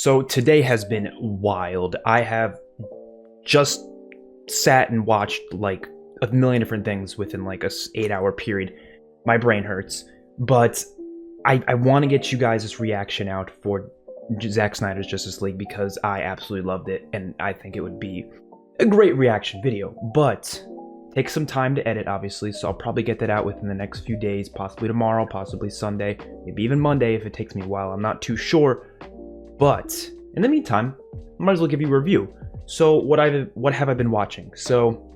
So today has been wild. I have just sat and watched like a million different things within like a 8-hour period. My brain hurts, but I want to get you guys' reaction out for Zack Snyder's Justice League because I absolutely loved it and I think it would be a great reaction video, but take some time to edit, obviously, so I'll probably get that out within the next few days, possibly tomorrow, possibly Sunday, maybe even Monday if it takes me a while. I'm not too sure. But in the meantime, I might as well give you a review. So what have I been watching? So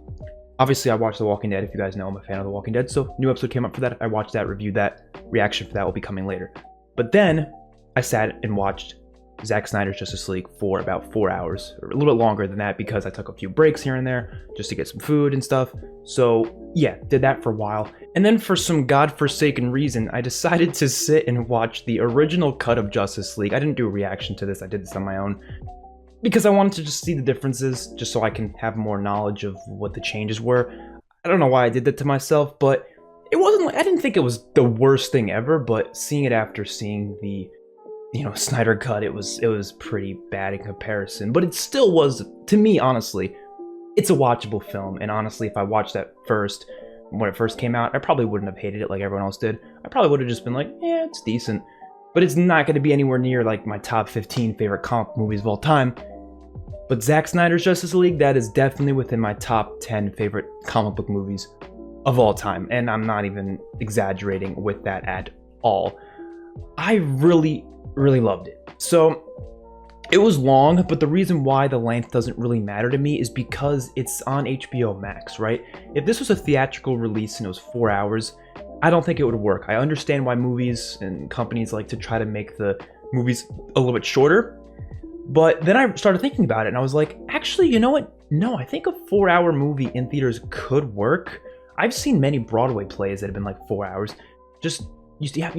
obviously I watched The Walking Dead. If you guys know, I'm a fan of The Walking Dead. So new episode came up for that. I watched that, reviewed that. Reaction for that will be coming later. But then I sat and watched Zack Snyder's Justice League for about 4 hours, or a little bit longer than that because I took a few breaks here and there just to get some food and stuff. So yeah, did that for a while. And then for some godforsaken reason, I decided to sit and watch the original cut of Justice League. I didn't do a reaction to this, I did this on my own because I wanted to just see the differences, just so I can have more knowledge of what the changes were. I don't know why I did that to myself, but it wasn't like, I didn't think it was the worst thing ever, but seeing it after seeing the Snyder cut, it was pretty bad in comparison, but it still was, to me, honestly, it's a watchable film. And honestly, if I watched that when it first came out, I probably wouldn't have hated it like everyone else did. I probably would have just been like, yeah, it's decent, but it's not going to be anywhere near like my top 15 favorite comic movies of all time. But Zack Snyder's Justice League, that is definitely within my top 10 favorite comic book movies of all time, and I'm not even exaggerating with that at all. I really loved it. So it was long, but the reason why the length doesn't really matter to me is because it's on HBO Max, right? If this was a theatrical release and it was 4 hours, I don't think it would work. I understand why movies and companies like to try to make the movies a little bit shorter, but then I started thinking about it and I was like, actually, you know what? No, I think a 4-hour movie in theaters could work. I've seen many Broadway plays that have been like 4 hours. You have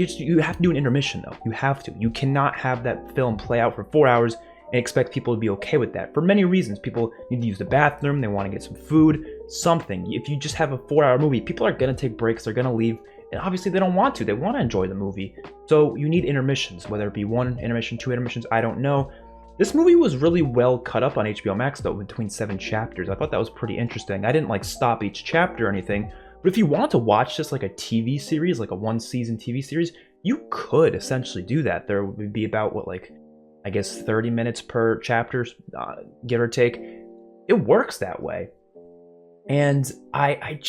to do an intermission, though. You have to. You cannot have that film play out for 4 hours and expect people to be okay with that. For many reasons. People need to use the bathroom. They want to get some food. Something. If you just have a 4-hour movie, people are going to take breaks. They're going to leave. And obviously, they don't want to. They want to enjoy the movie. So you need intermissions. Whether it be 1 intermission, 2 intermissions, I don't know. This movie was really well cut up on HBO Max, though, between 7 chapters. I thought that was pretty interesting. I didn't, like, stop each chapter or anything. But if you want to watch just like a TV series, like a 1-season TV series, you could essentially do that. There would be about, I guess 30 minutes per chapter, give or take. It works that way. And I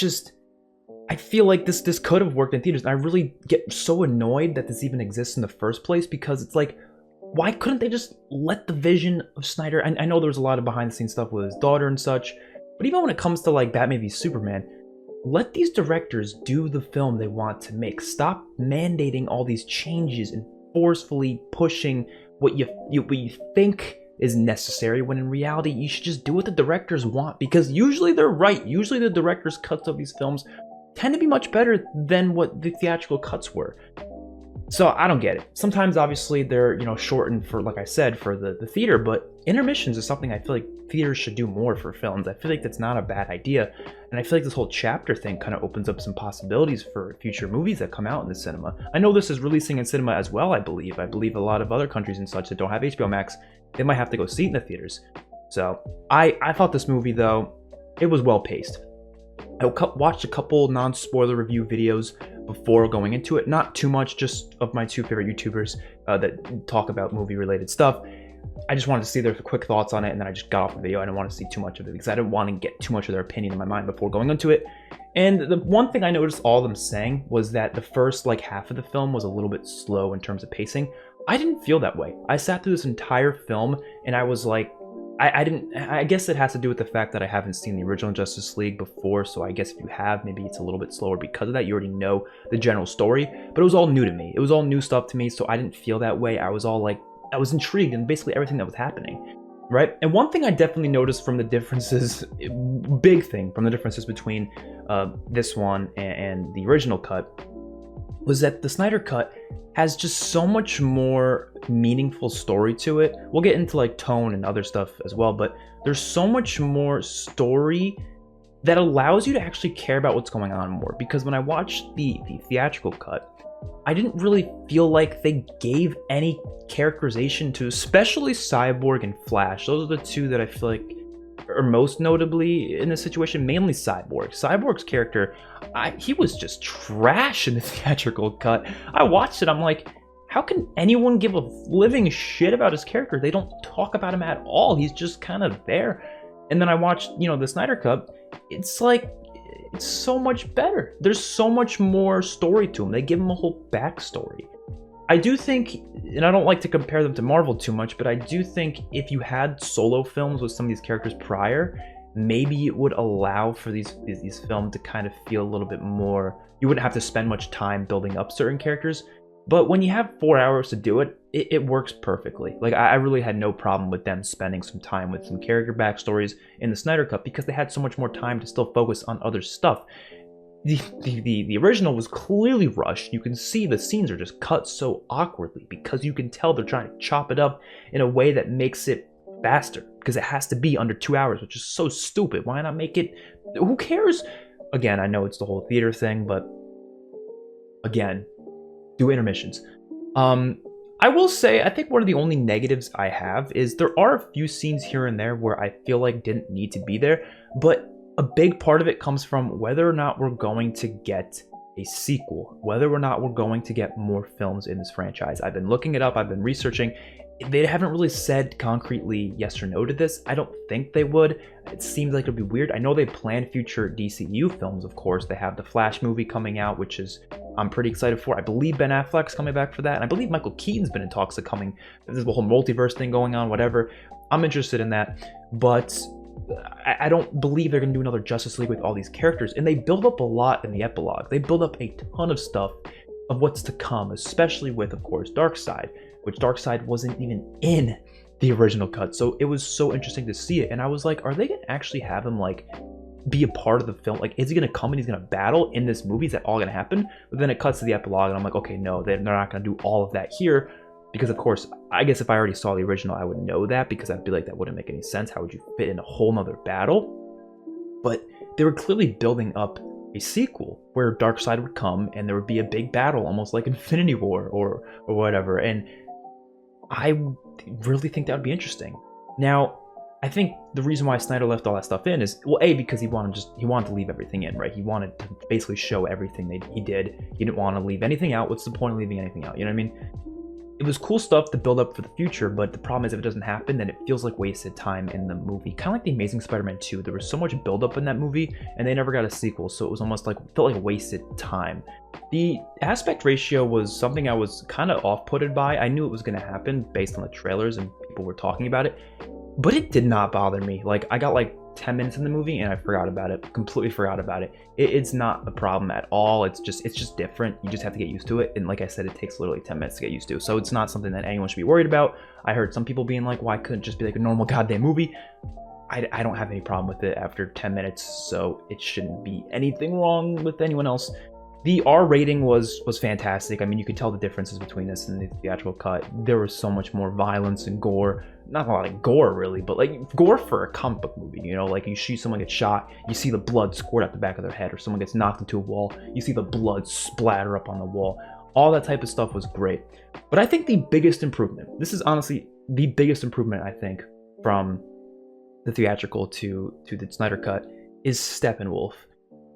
feel like this could have worked in theaters. And I really get so annoyed that this even exists in the first place because it's like, why couldn't they just let the vision of Snyder? I know there was a lot of behind the scenes stuff with his daughter and such, but even when it comes to like Batman v Superman, let these directors do the film they want to make. Stop mandating all these changes and forcefully pushing what you think is necessary, when in reality you should just do what the directors want, because usually they're right. Usually the director's cuts of these films tend to be much better than what the theatrical cuts were. So I don't get it. Sometimes obviously they're shortened for, like I said, for the theater, but intermissions is something I feel like theaters should do more for films. I feel like that's not a bad idea, and I feel like this whole chapter thing kind of opens up some possibilities for future movies that come out in the cinema. I know this is releasing in cinema as well, I believe. I believe a lot of other countries and such that don't have HBO Max, they might have to go see it in the theaters. So I thought this movie, though, it was well paced. I watched a couple non-spoiler review videos before going into it. Not too much, just of my 2 favorite YouTubers that talk about movie-related stuff. I just wanted to see their quick thoughts on it, and then I just got off the video. I didn't want to see too much of it because I didn't want to get too much of their opinion in my mind before going into it. And the one thing I noticed all of them saying was that the first half of the film was a little bit slow in terms of pacing. I didn't feel that way. I sat through this entire film and I was like, I guess it has to do with the fact that I haven't seen the original Justice League before, so I guess if you have, maybe it's a little bit slower because of that. You already know the general story, but it was all new to me. It was all new stuff to me, so I didn't feel that way. I was all like, I was intrigued in basically everything that was happening, right? And one thing I definitely noticed from the differences, big thing from the differences between this one and the original cut, was that the Snyder cut has just so much more meaningful story to it. We'll get into tone and other stuff as well, but there's so much more story that allows you to actually care about what's going on more. Because when I watched the theatrical cut, I didn't really feel like they gave any characterization to, especially Cyborg and Flash. Those are the two that I feel like are most notably in this situation, mainly Cyborg. Cyborg's character, he was just trash in the theatrical cut. I watched it, I'm like, how can anyone give a living shit about his character? They don't talk about him at all. He's just kind of there. And then I watched, the Snyder Cut. It's like, it's so much better. There's so much more story to him. They give him a whole backstory. I do think, and I don't like to compare them to Marvel too much, but I do think if you had solo films with some of these characters prior, maybe it would allow for these films to kind of feel a little bit more. You wouldn't have to spend much time building up certain characters. But when you have 4 hours to do it, it works perfectly. Like, I really had no problem with them spending some time with some character backstories in the Snyder Cut because they had so much more time to still focus on other stuff. The original was clearly rushed. You can see the scenes are just cut so awkwardly because you can tell they're trying to chop it up in a way that makes it faster because it has to be under 2 hours, which is so stupid. Why not make it? Who cares? Again, I know it's the whole theater thing, but again, do intermissions. I will say, I think one of the only negatives I have is there are a few scenes here and there where I feel like didn't need to be there, but a big part of it comes from whether or not we're going to get a sequel, whether or not we're going to get more films in this franchise. I've been looking it up, I've been researching. They haven't really said concretely yes or no to this. I don't think they would. It seems like it'd be weird. I know they plan future DCU films, of course. They have the Flash movie coming out, which is I'm pretty excited for. I believe Ben Affleck's coming back for that, and I believe Michael Keaton's been in talks of coming. There's a whole multiverse thing going on, whatever. I'm interested in that, but I don't believe they're going to do another Justice League with all these characters, and they build up a lot in the epilogue. They build up a ton of stuff of what's to come, especially with, of course, Darkseid, which Darkseid wasn't even in the original cut. So it was so interesting to see it, and I was like, are they going to actually have him, like, be a part of the film? Like, is he going to come and he's going to battle in this movie? Is that all going to happen? But then it cuts to the epilogue, and I'm like, okay, no, they're not going to do all of that here. Because, of course, I guess if I already saw the original, I would know that, because I'd be like, that wouldn't make any sense. How would you fit in a whole nother battle? But they were clearly building up a sequel where Darkseid would come and there would be a big battle, almost like Infinity War or whatever. And I really think that would be interesting. Now, I think the reason why Snyder left all that stuff in is, well, A, because he wanted to leave everything in, right? He wanted to basically show everything that he did. He didn't want to leave anything out. What's the point of leaving anything out? You know what I mean? It was cool stuff to build up for the future, but the problem is if it doesn't happen, then it feels like wasted time in the movie. Kind of like The Amazing Spider-Man 2. There was so much build-up in that movie, and they never got a sequel, so it was almost like, felt like wasted time. The aspect ratio was something I was kind of off-putted by. I knew it was going to happen based on the trailers and people were talking about it, but it did not bother me. Like, I got like 10 minutes in the movie and I forgot about it, completely forgot about it. It's not a problem at all. It's just different. You just have to get used to it. And like I said, it takes literally 10 minutes to get used to. So it's not something that anyone should be worried about. I heard some people being like, why couldn't it just be like a normal goddamn movie? I don't have any problem with it after 10 minutes, so it shouldn't be anything wrong with anyone else. The R rating was fantastic. I mean, you could tell the differences between this and the theatrical cut. There was so much more violence and gore. Not a lot of gore, really, but like gore for a comic book movie, you know? Like, you see someone get shot, you see the blood squirt out the back of their head, or someone gets knocked into a wall, you see the blood splatter up on the wall. All that type of stuff was great. But I think the biggest improvement, this is honestly the biggest improvement, I think, from the theatrical to the Snyder Cut, is Steppenwolf.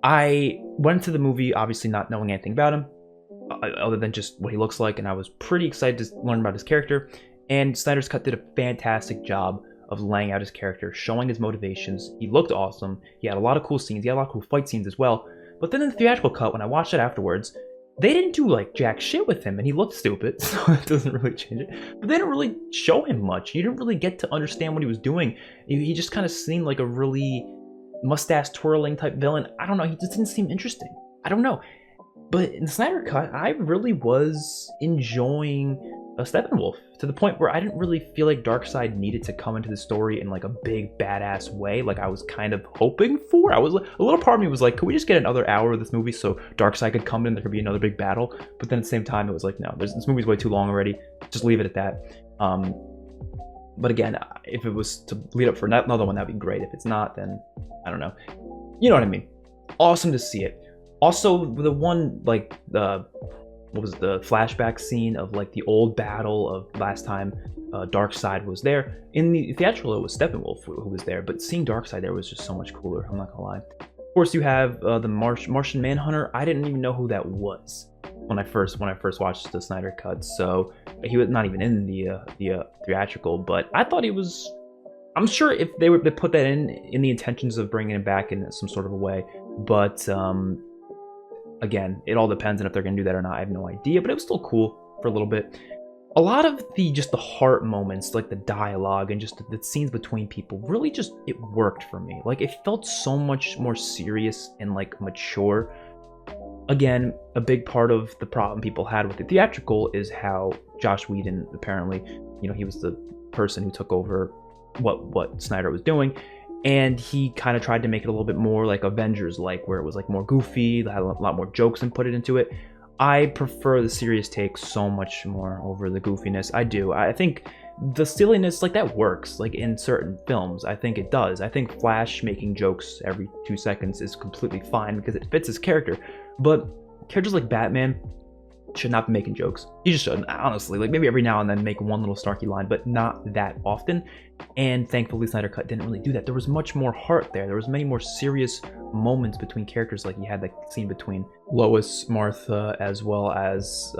I went to the movie obviously not knowing anything about him, other than just what he looks like, and I was pretty excited to learn about his character. And Snyder's Cut did a fantastic job of laying out his character, showing his motivations. He looked awesome. He had a lot of cool scenes. He had a lot of cool fight scenes as well. But then in the theatrical cut, when I watched it afterwards, they didn't do like jack shit with him, and he looked stupid, so that doesn't really change it. But they didn't really show him much. You didn't really get to understand what he was doing. He just kind of seemed like a really mustache twirling type villain. I don't know. He just didn't seem interesting. I don't know. But in the Snyder Cut, I really was enjoying Steppenwolf to the point where I didn't really feel like Darkseid needed to come into the story in like a big badass way, like I was kind of hoping for. A little part of me was like, could we just get another hour of this movie so Darkseid could come in, there could be another big battle? But then at the same time, it was like, no, this movie's way too long already. Just leave it at that. But again, if it was to lead up for another one, that'd be great. If it's not, then I don't know. You know what I mean? Awesome to see it. Also, the one, like, what was it, the flashback scene of like the old battle of last time Darkseid was there. In the theatrical, it was Steppenwolf who was there, but seeing Darkseid there was just so much cooler. I'm not gonna lie. Of course, you have the Martian Manhunter. I didn't even know who that was when I first watched the Snyder cut. So he was not even in the theatrical, but I thought he was. I'm sure if they put that in the intentions of bringing him back in some sort of a way, but again, it all depends on if they're gonna do that or not. I have no idea, but it was still cool for a little bit. A lot of the heart moments, like the dialogue and just the scenes between people, really just it worked for me. Like it felt so much more serious and like mature. Again, a big part of the problem people had with the theatrical is how Joss Whedon apparently, he was the person who took over what Snyder was doing, and he kind of tried to make it a little bit more like Avengers, like where it was like more goofy, had a lot more jokes and put it into it. I prefer the serious take so much more over the goofiness. I do. I think the silliness, like that works, like in certain films. I think it does. I think Flash making jokes every 2 seconds is completely fine because it fits his character. But characters like Batman should not be making jokes. You just shouldn't, honestly. Like maybe every now and then make one little snarky line, but not that often. And thankfully, Snyder Cut didn't really do that. There was much more heart there. There was many more serious moments between characters. Like you had that scene between Lois, Martha, as well as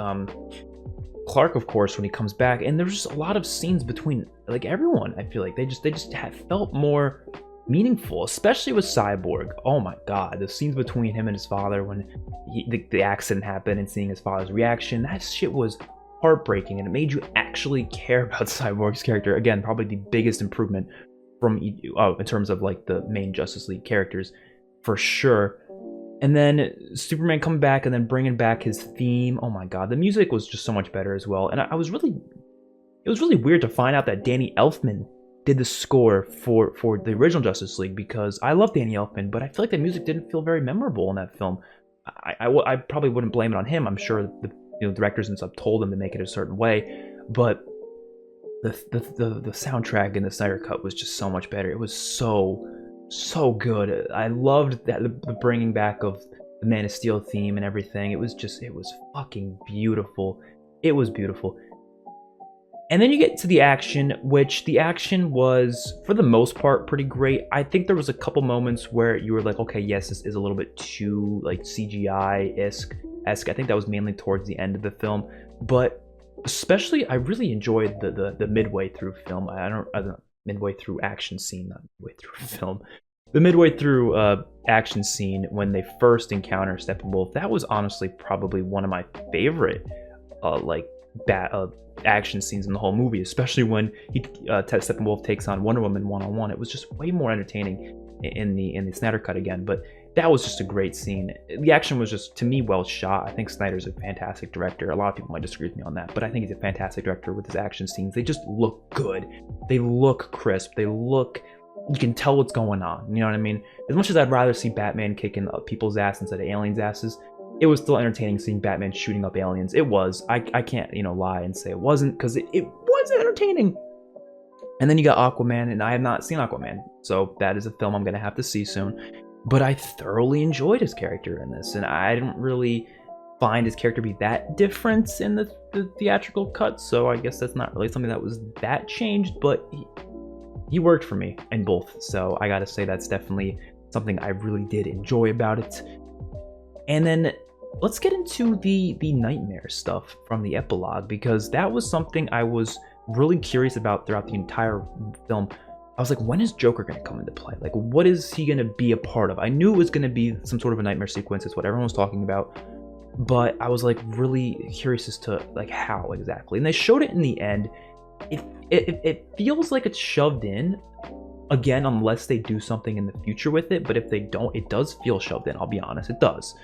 Clark, of course, when he comes back. And there's just a lot of scenes between like everyone. I feel like they just had felt more meaningful, especially with Cyborg. Oh my god, the scenes between him and his father when the accident happened and seeing his father's reaction, that shit was heartbreaking, and it made you actually care about Cyborg's character. Again, probably the biggest improvement from in terms of like the main Justice League characters for sure. And then Superman coming back and then bringing back his theme. Oh my god, the music was just so much better as well. And it was really weird to find out that Danny Elfman did the score for the original Justice League, because I love Danny Elfman, but I feel like the music didn't feel very memorable in that film. I probably wouldn't blame it on him. I'm sure the directors and stuff told him to make it a certain way, but the soundtrack in the Snyder Cut was just so much better. It was so good. I loved that the bringing back of the Man of Steel theme and everything. It was fucking beautiful. It was beautiful. And then you get to the action, which the action was, for the most part, pretty great. I think there was a couple moments where you were like, okay, yes, this is a little bit too like CGI-esque. I think that was mainly towards the end of the film. But especially, I really enjoyed the midway through film. I don't midway through action scene, not midway through film. The midway through action scene when they first encounter Steppenwolf, that was honestly probably one of my favorite action scenes in the whole movie, especially when Steppenwolf takes on Wonder Woman one-on-one. It was just way more entertaining in the Snyder Cut again, but that was just a great scene. The action was just, to me, well shot. I think Snyder's a fantastic director. A lot of people might disagree with me on that, but I think he's a fantastic director with his action scenes. They just look good. They look crisp. You can tell what's going on. You know what I mean? As much as I'd rather see Batman kicking people's ass instead of aliens' asses, it was still entertaining seeing Batman shooting up aliens. It was. I can't, lie and say it wasn't, because it was entertaining. And then you got Aquaman, and I have not seen Aquaman, so that is a film I'm going to have to see soon. But I thoroughly enjoyed his character in this, and I didn't really find his character be that different in the theatrical cut, so I guess that's not really something that was that changed, but he worked for me in both, so I gotta say that's definitely something I really did enjoy about it. And then let's get into the nightmare stuff from the epilogue, because that was something I was really curious about throughout the entire film. I was like, when is Joker going to come into play? Like, what is he going to be a part of? I knew it was going to be some sort of a nightmare sequence. It's what everyone was talking about. But I was like really curious as to like how exactly. And they showed it in the end. It feels like it's shoved in, again, unless they do something in the future with it. But if they don't, it does feel shoved in. I'll be honest, it does.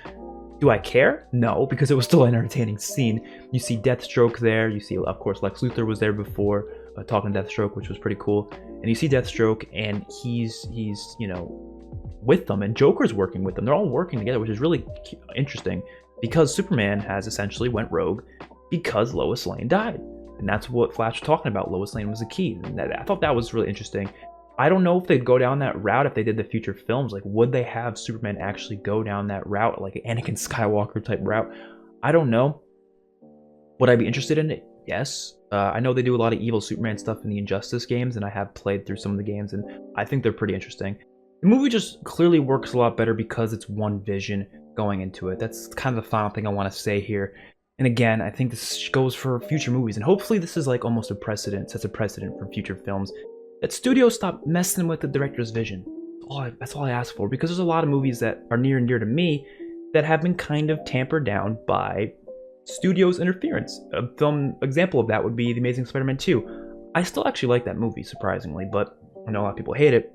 Do I care? No, because it was still an entertaining scene. You see Deathstroke there. You see, of course, Lex Luthor was there before, talking to Deathstroke, which was pretty cool. And you see Deathstroke, and he's with them, and Joker's working with them. They're all working together, which is really interesting, because Superman has essentially went rogue because Lois Lane died. And that's what Flash was talking about. Lois Lane was the key. And I thought that was really interesting. I don't know if they'd go down that route if they did the future films. Like, would they have Superman actually go down that route, like an Anakin Skywalker type route? I don't know. Would I be interested in it? Yes. I know they do a lot of evil Superman stuff in the Injustice games, and I have played through some of the games, and I think they're pretty interesting. The movie just clearly works a lot better because it's one vision going into it. That's kind of the final thing I want to say here. And again, I think this goes for future movies, and hopefully this is like almost a precedent, sets a precedent for future films, that studios stop messing with the director's vision. That's all I ask for, because there's a lot of movies that are near and dear to me that have been kind of tampered down by studios' interference. A film example of that would be The Amazing Spider-Man 2. I still actually like that movie, surprisingly, but I know a lot of people hate it.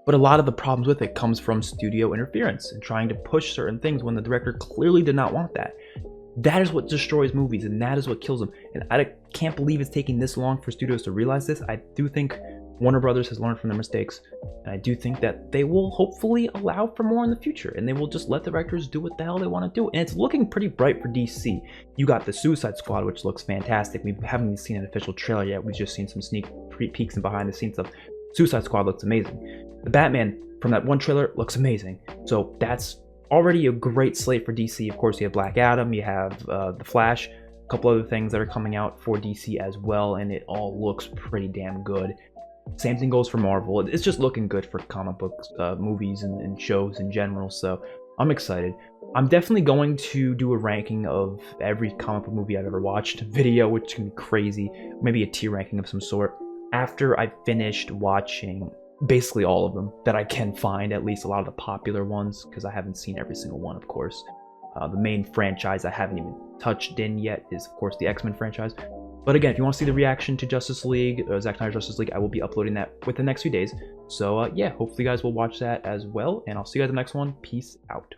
But a lot of the problems with it comes from studio interference and trying to push certain things when the director clearly did not want that. That is what destroys movies, and that is what kills them. And I can't believe it's taking this long for studios to realize this. I do think Warner Brothers has learned from their mistakes, and I do think that they will hopefully allow for more in the future, and they will just let the directors do what the hell they want to do. And it's looking pretty bright for DC. You got the Suicide Squad, which looks fantastic. We haven't even seen an official trailer yet. We've just seen some sneak peeks and behind the scenes stuff. Suicide Squad looks amazing. The Batman from that one trailer looks amazing. So that's already a great slate for DC. Of course, you have Black Adam, you have The Flash, a couple other things that are coming out for DC as well, and it all looks pretty damn good. Same thing goes for Marvel. It's just looking good for comic books, movies, and shows in general, so I'm excited. I'm definitely going to do a ranking of every comic book movie I've ever watched, video, which can be crazy, maybe a tier ranking of some sort, after I've finished watching basically all of them that I can find, at least a lot of the popular ones, because I haven't seen every single one, of course. The main franchise I haven't even touched in yet is, of course, the X-Men franchise. But again, if you want to see the reaction to Justice League, Zack Snyder's Justice League, I will be uploading that within the next few days. So yeah, hopefully you guys will watch that as well, and I'll see you guys in the next one. Peace out.